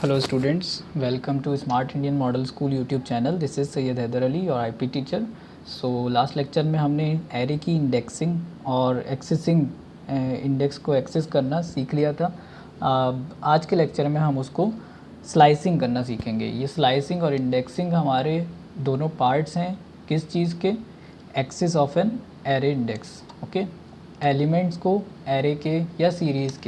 Hello students, welcome to Smart Indian Model School YouTube channel. This is Syed Haider Ali और IP teacher. So last lecture में हमने array की indexing और accessing index को access करना सीख लिया था. आज के लेक्चर में हम उसको स्लाइसिंग करना सीखेंगे. ये स्लाइसिंग और इंडेक्सिंग हमारे दोनों पार्ट्स हैं. किस चीज़ के? Access of an array index. Okay, elements को एरे के या सीरीज़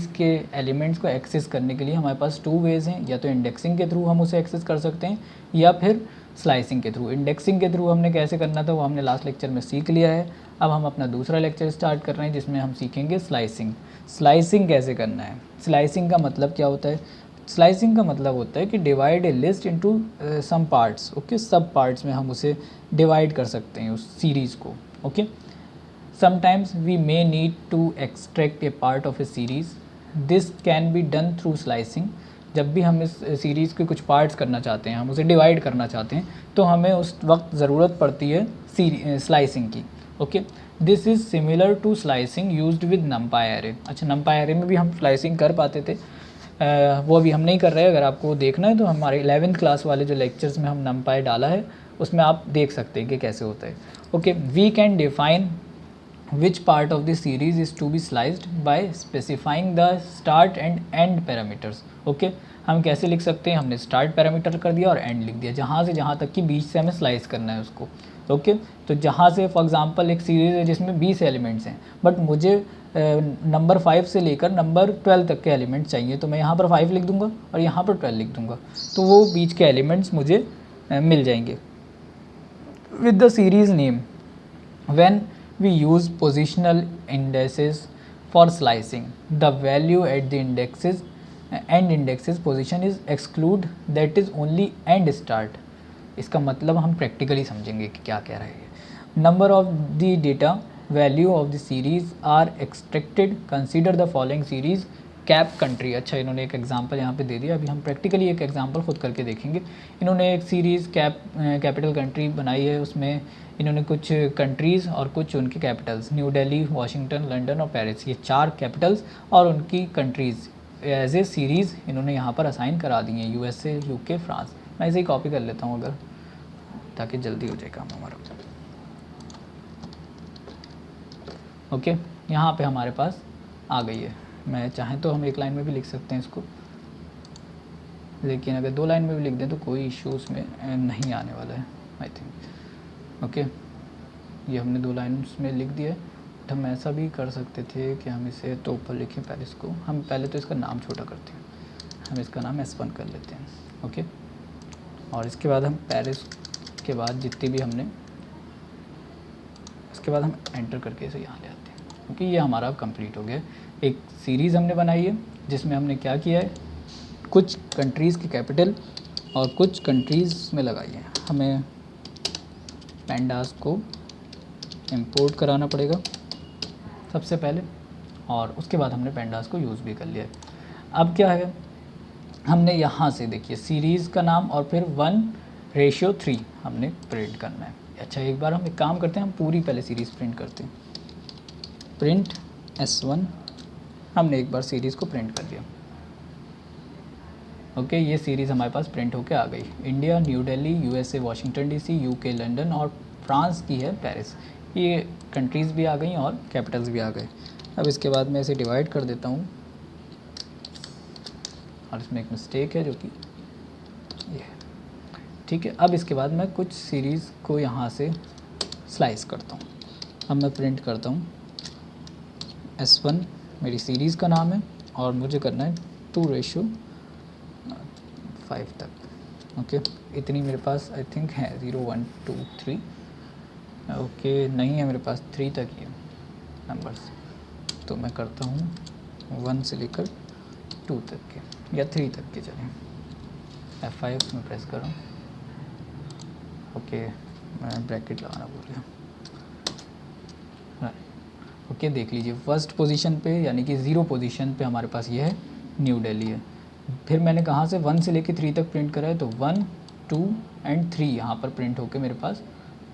के एलिमेंट्स को एक्सेस करने के लिए हमारे पास टू वेज़ हैं. या तो इंडेक्सिंग के थ्रू हम उसे एक्सेस कर सकते हैं या फिर स्लाइसिंग के थ्रू. इंडेक्सिंग के थ्रू हमने कैसे करना था वो हमने लास्ट लेक्चर में सीख लिया है. अब हम अपना दूसरा लेक्चर स्टार्ट कर रहे हैं जिसमें हम सीखेंगे स्लाइसिंग. स्लाइसिंग कैसे करना है? स्लाइसिंग का मतलब क्या होता है? स्लाइसिंग का मतलब होता है कि divide a list into some parts. Okay, sub parts में हम उसे डिवाइड कर सकते हैं उस सीरीज़ को. Okay, sometimes we may need to extract a part of a series. This can be done through slicing. जब भी हम इस सीरीज़ के कुछ पार्ट्स करना चाहते हैं, हम उसे डिवाइड करना चाहते हैं, तो हमें उस वक्त ज़रूरत पड़ती है स्लाइसिंग की. Okay, this is similar to slicing used with numpy array. अच्छा, numpy array में भी हम स्लाइसिंग कर पाते थे, वो अभी हम नहीं कर रहे हैं. अगर आपको देखना है तो हमारे 11th क्लास वाले जो लेक्चर्स में हम numpy डाला है उसमें आप देख सकते हैं कि कैसे होता है. Okay, we can define which part of the series is to be sliced by specifying the start and end parameters. Okay, हम कैसे लिख सकते हैं? हमने स्टार्ट पैरामीटर कर दिया और एंड लिख दिया. जहाँ से जहाँ तक कि बीच से हमें स्लाइस करना है उसको. ओके, तो जहाँ से फॉर एग्जांपल एक सीरीज़ है जिसमें 20 एलिमेंट्स हैं, बट मुझे नंबर 5 से लेकर नंबर 12 तक के एलिमेंट्स चाहिए, तो मैं यहाँ पर 5 लिख दूँगा और यहाँ पर 12 लिख दूँगा, तो वो बीच के एलिमेंट्स मुझे मिल जाएंगे. With the series name, when we use positional indices for slicing, the value at the indexes position is exclude, that is only end start. इसका मतलब हम प्रैक्टिकली समझेंगे कि क्या कह रहा है. Number of the data value of the series are extracted. Consider the following series cap country. अच्छा, इन्होंने एक एग्जांपल यहाँ पे दे दिया. अभी हम प्रैक्टिकली एक एग्जांपल खुद करके देखेंगे. इन्होंने एक सीरीज़ कैपिटल कंट्री बनाई है. उसमें इन्होंने कुछ कंट्रीज़ और कुछ उनके Capitals, new Delhi, Washington, London और पेरिस, ये 4 कैपिटल्स और उनकी कंट्रीज़ एज ए सीरीज़ इन्होंने यहाँ पर असाइन करा दी हैं. USA, UK, France. मैं इसे ही कॉपी कर लेता हूँ अगर, ताकि जल्दी हो जाए काम हमारा. ओके, यहाँ पे हमारे पास आ गई है. मैं चाहें तो हम एक लाइन में भी लिख सकते हैं इसको, लेकिन अगर 2 लाइन में भी लिख दें तो कोई इशू उसमें नहीं आने वाला है आई थिंक. ओके, ये हमने 2 लाइन्स में लिख दिया. तो हम ऐसा भी कर सकते थे कि हम इसे तो ऊपर लिखें पेरिस को. हम पहले तो इसका नाम छोटा करते हैं, हम इसका नाम S1 कर लेते हैं. ओके, और इसके बाद हम पेरिस के बाद जितनी भी हमने, इसके बाद हम एंटर करके इसे यहाँ ले आते हैं, क्योंकि ये हमारा कंप्लीट हो गया. एक सीरीज़ हमने बनाई है जिसमें हमने क्या किया है, कुछ कंट्रीज़ के कैपिटल और कुछ कंट्रीज़ में लगाई है. हमें पैंडास को इंपोर्ट कराना पड़ेगा सबसे पहले, और उसके बाद हमने पैंडास को यूज़ भी कर लिया है. अब क्या है, हमने यहाँ से देखिए सीरीज़ का नाम और फिर 1:3 हमने प्रिंट करना है. अच्छा, एक बार हम एक काम करते हैं, हम पूरी पहले सीरीज़ प्रिंट करते हैं. प्रिंट S1, हमने एक बार सीरीज़ को प्रिंट कर दिया. ओके, ये सीरीज़ हमारे पास प्रिंट होके आ गई. India, new Delhi, USA, Washington DC, UK, London और फ्रांस की है पेरिस. ये कंट्रीज़ भी आ गई और कैपिटल्स भी आ गए. अब इसके बाद मैं इसे डिवाइड कर देता हूँ, और इसमें एक मिस्टेक है जो कि ये, ठीक है. अब इसके बाद मैं कुछ सीरीज़ को यहाँ से स्लाइस करता हूँ. अब मैं प्रिंट करता हूँ S1, मेरी सीरीज़ का नाम है और मुझे करना है 2:5 तक. ओके, इतनी मेरे पास आई थिंक है 0, 1, 2, 3. ओके, नहीं है मेरे पास 3 तक ही है नंबर्स, तो मैं करता हूँ 1 से लेकर 2 तक के या 3 तक के. चलें, F5 में प्रेस कर रहा हूँ. ओके, मैं ब्रैकेट लगाना भूल गया. ओके, देख लीजिए फर्स्ट पोजीशन पे यानी कि 0 पोजीशन पे हमारे पास ये है, न्यू दिल्ली है. फिर मैंने कहाँ से 1 से लेकर 3 तक प्रिंट करा है, तो 1, 2 एंड 3 यहाँ पर प्रिंट होके मेरे पास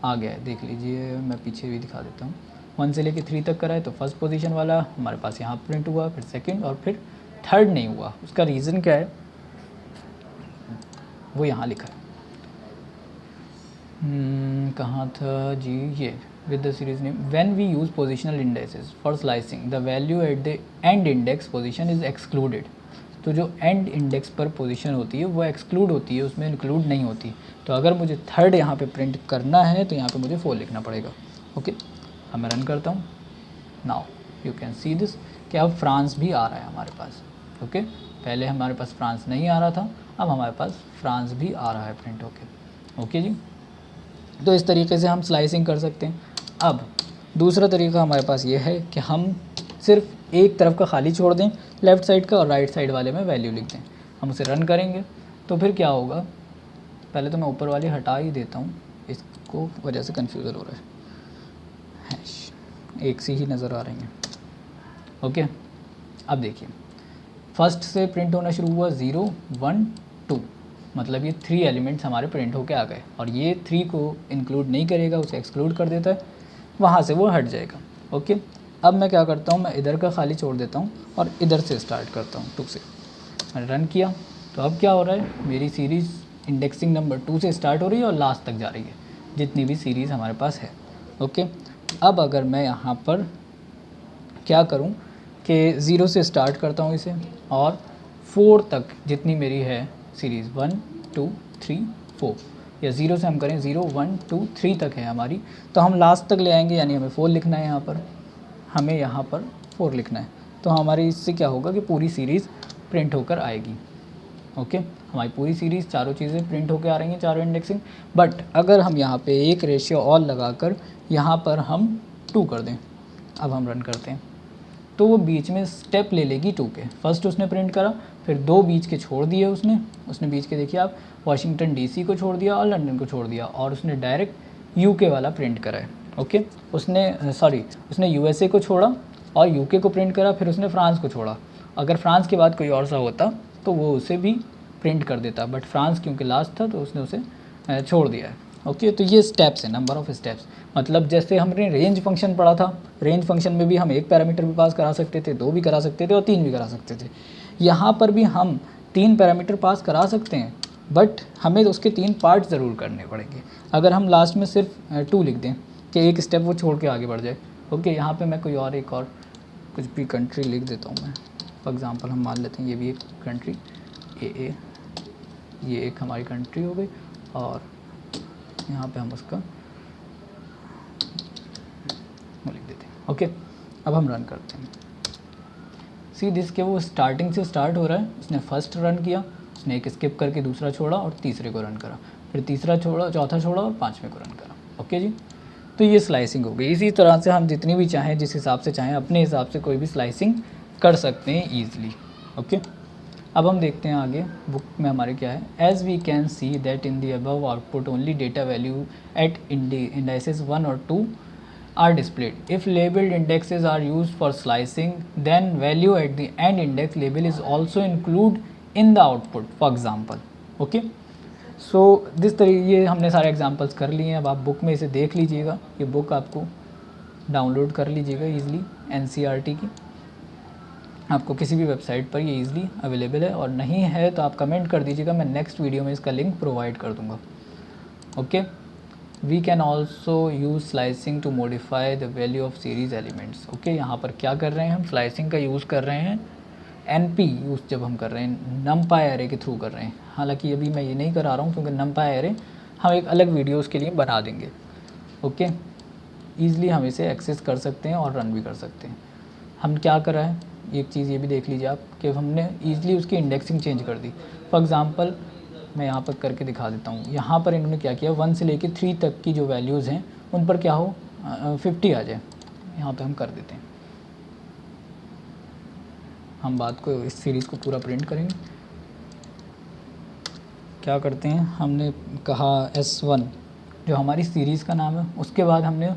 आ गया है. देख लीजिए, मैं पीछे भी दिखा देता हूँ. 1 से लेकर 3 तक करा है तो फर्स्ट पोजीशन वाला हमारे पास यहाँ प्रिंट हुआ, फिर सेकंड और फिर थर्ड नहीं हुआ. उसका रीज़न क्या है, वो यहाँ लिखा है। कहाँ था जी, ये with the series name. When we use positional indices for slicing, the value at the end index position is excluded. तो जो एंड इंडेक्स पर पोजीशन होती है वो एक्सक्लूड होती है, उसमें इंक्लूड नहीं होती। तो अगर मुझे थर्ड यहाँ पे प्रिंट करना है तो यहाँ पे मुझे 4 लिखना पड़ेगा। ओके, अब मैं रन करता हूँ। Now you can see this कि अब फ्रांस भी आ रहा है हमारे पास। ओके, पहले हमारे पास फ्रांस नहीं आ रहा था, अब हमारे पास फ्रांस भी आ रहा है प्रिंट होके। ओके जी, तो इस तरीके से हम स्लाइसिंग कर सकते हैं। अब दूसरा तरीका हमारे पास ये है कि हम सिर्फ एक तरफ का खाली छोड़ दें लेफ़्ट साइड का और राइट साइड वाले में वैल्यू लिख दें। हम उसे रन करेंगे तो फिर क्या होगा, पहले तो मैं ऊपर वाली हटा ही देता हूँ, इसको वजह से कन्फ्यूज़न हो रहा है, एक सी ही नज़र आ रही हैं। ओके, अब देखिए फर्स्ट से प्रिंट होना शुरू हुआ 0 1 2, मतलब ये 3 एलिमेंट्स हमारे प्रिंट होके आ गए, और ये 3 को इंक्लूड नहीं करेगा, उसे एक्सक्लूड कर देता है, वहाँ से वो हट जाएगा। ओके, अब मैं क्या करता हूँ, मैं इधर का खाली छोड़ देता हूँ और इधर से स्टार्ट करता हूँ 2 से। मैंने रन किया तो अब क्या हो रहा है, मेरी सीरीज़ इंडेक्सिंग नंबर 2 से स्टार्ट हो रही है और लास्ट तक जा रही है, जितनी भी सीरीज़ हमारे पास है। ओके, अब अगर मैं यहाँ पर क्या करूँ कि 0 से स्टार्ट करता हूँ इसे और 4 तक जितनी मेरी है सीरीज़ 1 2 3 4, या 0 से हम करें 0 1 2 3 तक है हमारी, तो हम लास्ट तक ले आएंगे, यानी हमें 4 लिखना है, यहाँ पर हमें यहाँ पर 4 लिखना है। तो हमारी इससे क्या होगा कि पूरी सीरीज़ प्रिंट होकर आएगी। ओके, हमारी पूरी सीरीज़ चारों चीज़ें प्रिंट होकर आ रही हैं, चारों इंडेक्सिंग। बट अगर हम यहाँ पे एक रेशियो और लगाकर यहाँ पर हम 2 कर दें, अब हम रन करते हैं तो वो बीच में स्टेप ले लेगी 2 के। फर्स्ट उसने प्रिंट करा, फिर 2 बीच के छोड़ दिए उसने बीच के, देखिए आप, वाशिंगटन डीसी को छोड़ दिया और लंदन को छोड़ दिया, और उसने डायरेक्ट यूके वाला प्रिंट करा है। ओके, उसने यूएसए को छोड़ा और यूके को प्रिंट करा, फिर उसने फ्रांस को छोड़ा। अगर फ्रांस के बाद कोई और सा होता तो वो उसे भी प्रिंट कर देता, बट फ्रांस क्योंकि लास्ट था तो उसने उसे छोड़ दिया है। ओके, तो ये स्टेप्स हैं, नंबर ऑफ़ स्टेप्स। मतलब जैसे हमने रेंज फंक्शन पढ़ा था, रेंज फंक्शन में भी हम 1 पैरामीटर भी पास करा सकते थे, 2 भी करा सकते थे और 3 भी करा सकते थे। यहाँ पर भी हम 3 पैरामीटर पास करा सकते हैं, बट हमें उसके 3 पार्ट ज़रूर करने पड़ेंगे। अगर हम लास्ट में सिर्फ 2 लिख दें कि एक स्टेप वो छोड़ के आगे बढ़ जाए। ओके, यहाँ पे मैं कोई और एक और कुछ भी कंट्री लिख देता हूँ मैं। फॉर एग्ज़ाम्पल हम मान लेते हैं ये भी एक कंट्री ए, ये एक हमारी कंट्री हो गई, और यहाँ पे हम उसका लिख देते हैं। ओके, अब हम रन करते हैं। सी दिस के वो स्टार्टिंग से स्टार्ट हो रहा है, उसने फर्स्ट रन किया, उसने एक स्किप करके दूसरा छोड़ा और तीसरे को रन करा, फिर तीसरा छोड़ा, चौथा छोड़ा और 5वें को रन करा। ओके जी, तो ये स्लाइसिंग हो गई। इसी तरह से हम जितनी भी चाहें, जिस हिसाब से चाहें, अपने हिसाब से कोई भी स्लाइसिंग कर सकते हैं ईज़िली। ओके, अब हम देखते हैं आगे बुक में हमारे क्या है। As we can see that in the above output only data value at indices 1 और 2 are displayed. If labeled indexes are used for slicing, then value at the end index label is also included in the output, for example. Okay, so this तरीके ये हमने सारे examples कर लिए हैं। अब आप बुक में इसे देख लीजिएगा, ये बुक आपको डाउनलोड कर लीजिएगा ईज़िली, NCERT की, आपको किसी भी वेबसाइट पर ये ईज़िली अवेलेबल है, और नहीं है तो आप कमेंट कर दीजिएगा, मैं नेक्स्ट वीडियो में इसका लिंक प्रोवाइड कर दूँगा। Okay, we can also use slicing to modify the value of series elements. Okay, यहाँ पर क्या कर रहे हैं हम, स्लाइसिंग का यूज़ कर रहे हैं, NP यूज़ जब हम कर रहे हैं नमपाई एरे के थ्रू कर रहे हैं। हालांकि अभी मैं ये नहीं करा रहा हूँ क्योंकि नमपाई एरे हम एक अलग वीडियोज़ के लिए बना देंगे। ओके, ईज़िली हम इसे एक्सेस कर सकते हैं और रन भी कर सकते हैं। हम क्या करा है, एक चीज़ ये भी देख लीजिए आप कि हमने ईज़िली उसकी इंडेक्सिंग चेंज कर दी। फॉर एग्ज़ाम्पल मैं यहाँ पर करके दिखा देता हूँ। यहाँ पर इन्होंने क्या किया, 1 से लेके 3 तक की जो वैल्यूज़ हैं उन पर क्या हो 50 आ जाए, यहाँ पे हम कर देते हैं। हम बात को, इस सीरीज़ को पूरा प्रिंट करेंगे। क्या करते हैं, हमने कहा S1 जो हमारी सीरीज़ का नाम है, उसके बाद हमने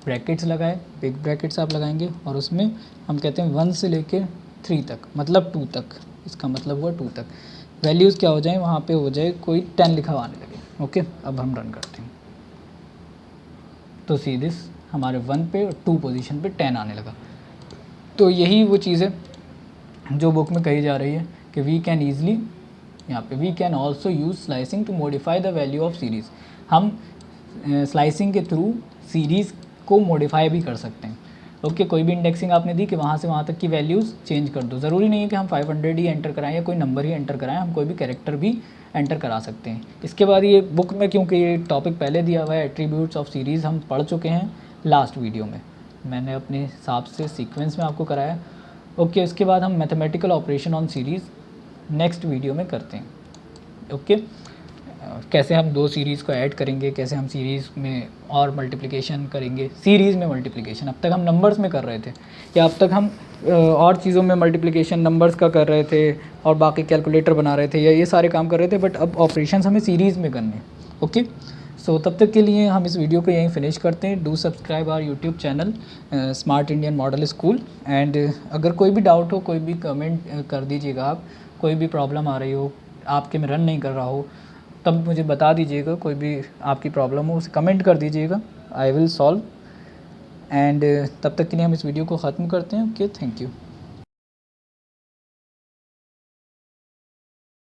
ब्रैकेट्स लगाए, बिग ब्रैकेट्स आप लगाएंगे, और उसमें हम कहते हैं 1 से लेके 3 तक, मतलब 2 तक, इसका मतलब हुआ 2 तक वैल्यूज़ क्या हो जाए, वहाँ पे हो जाए कोई 10 लिखा हुआ आने लगे। ओके, अब हम रन करते हैं तो सी दिस हमारे 1 पे और 2 पोजीशन पे 10 आने लगा। तो यही वो चीज़ है जो बुक में कही जा रही है कि वी कैन ईज़िली यहाँ पे we can also use slicing to modify the value of series. हम स्लाइसिंग के थ्रू सीरीज़ को मॉडिफाई भी कर सकते हैं। ओके, कोई भी इंडेक्सिंग आपने दी कि वहाँ से वहाँ तक की वैल्यूज़ चेंज कर दो। ज़रूरी नहीं है कि हम 500 ही एंटर कराएं या कोई नंबर ही एंटर कराएं, हम कोई भी कैरेक्टर भी एंटर करा सकते हैं। इसके बाद ये बुक में, क्योंकि ये टॉपिक पहले दिया हुआ है, एट्रीब्यूट्स ऑफ सीरीज़ हम पढ़ चुके हैं लास्ट वीडियो में, मैंने अपने हिसाब से सीक्वेंस में आपको कराया। ओके, इसके बाद हम mathematical operation on series next video में करते हैं। ओके, कैसे हम दो सीरीज़ को ऐड करेंगे, कैसे हम सीरीज़ में और मल्टीप्लिकेशन करेंगे, सीरीज़ में मल्टीप्लिकेशन। अब तक हम नंबर्स में कर रहे थे, या अब तक हम और चीज़ों में मल्टीप्लिकेशन नंबर्स का कर रहे थे और बाकी कैलकुलेटर बना रहे थे, या ये सारे काम कर रहे थे, बट अब ऑपरेशंस हमें सीरीज़ में करने। ओके, सो तब तक के लिए हम इस वीडियो को यहीं फिनिश करते हैं। Do subscribe our YouTube channel smart Indian model school. And अगर कोई भी डाउट हो, कोई भी कमेंट कर दीजिएगा आप, कोई भी प्रॉब्लम आ रही हो, आपके में रन नहीं कर रहा हो, तब मुझे बता दीजिएगा। कोई भी आपकी प्रॉब्लम हो उसे कमेंट कर दीजिएगा, आई विल सॉल्व। एंड तब तक के लिए हम इस वीडियो को ख़त्म करते हैं। Okay, thank you.